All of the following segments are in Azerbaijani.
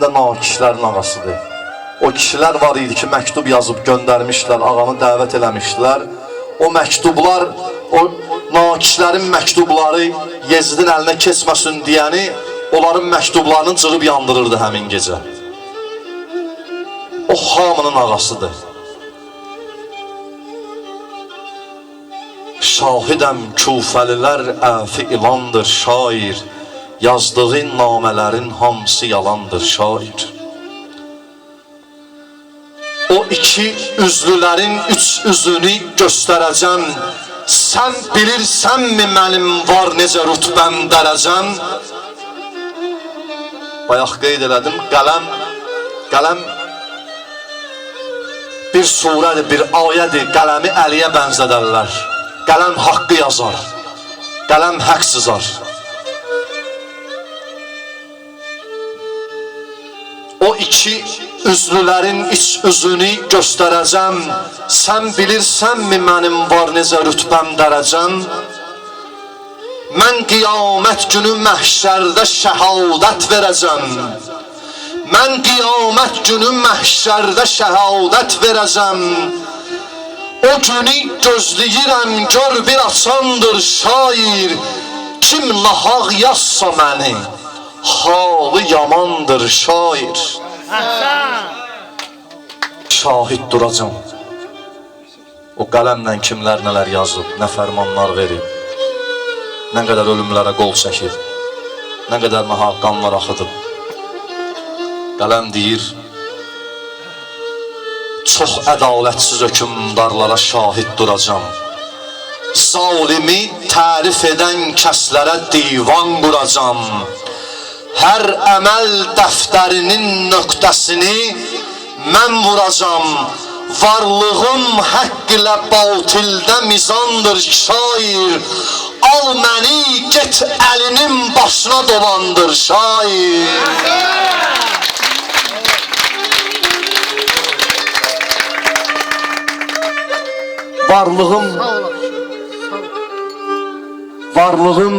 də nakişlərin ağasıdır. O kişilər var idi ki, məktub yazıb göndərmişlər, ağanı dəvət eləmişlər. O məktublar, o nakişlərin məktubları Yezidin əlinə keçməsin deyəni, onların məktublarını cırıb yandırırdı həmin gecə. O hamının ağasıdır. Şahidəm küfəlilər əfi ilandır şair, yazdığın namələrin hamısı yalandır şair. O iki üzlülərin üç üzünü göstərəcəm, sən bilirsənmi mənim var necə rütbəm dərəcəm? Bayaq qeyd elədim, qələm bir surədir, bir ayədir, qələmi əliyə bənzədərlər. Qələm haqqı yazar, qələm haqq sızar. O iki üzlülərin iç üzünü göstərəcəm, sən bilirsənmi mənim var necə rütbəm dərəcəm? Mən qiyamət günü məhşərdə şəhadət verəcəm. Mən qiyamət günü məhşərdə şəhadət verəcəm. O günü gözləyirəm, gör bir açandır şair. Kim nahaq yazsa məni, halı yamandır şair. Şahid duracam. O qələmlə kimlər nələr yazıb, nə fərmanlar verib, nə qədər ölümlərə qol çəkib, nə qədər nahaq qanlar axıdıb. Qələm deyir, çox ədalətsiz hökümdarlara şahid duracam. Zalimi tərif edən kəslərə divan quracam. Hər əməl dəftərinin nöqtəsini mən vuracam. Varlığım haqq ilə batildə mizandır şair. Al məni, get əlinin başına dolandır şair. Varlığım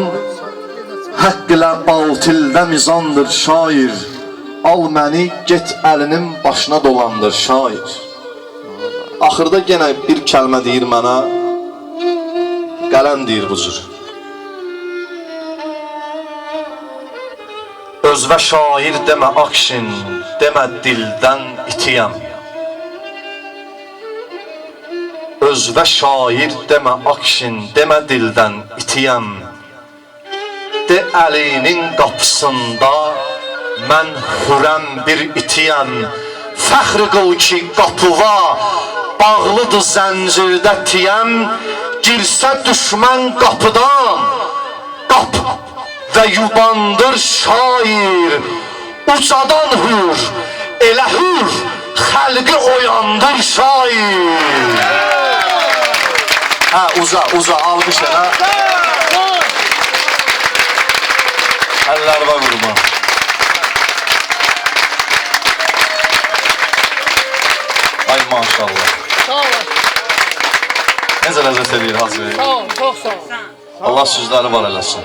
haqq ilə batildə mizandır şair. Al məni, get əlinin başına dolandır şair. Axırda yenə bir kəlmə deyir mənə, qələm deyir bu cür. Özvə şair demə akşin, demə dildən itiyəm. Özvə şair demə akşin, demə dildən itiyəm. De əlinin qapısında mən hürəm bir itiyəm. Fəxr qıl ki qapıva bağlıdır zəncirdə tiyəm. Girsə düşmən qapıdan, qap və yubandır şair. Ucadan hür, elə hür, xəlqi oyandır şair. Uza, almış elə. Əllər var vurma. Ay maşallah. Sağ ol. Necə ləzzət edir Hacı Bey? Sağ ol, çox sağ ol. Allah sözləri var eləsin.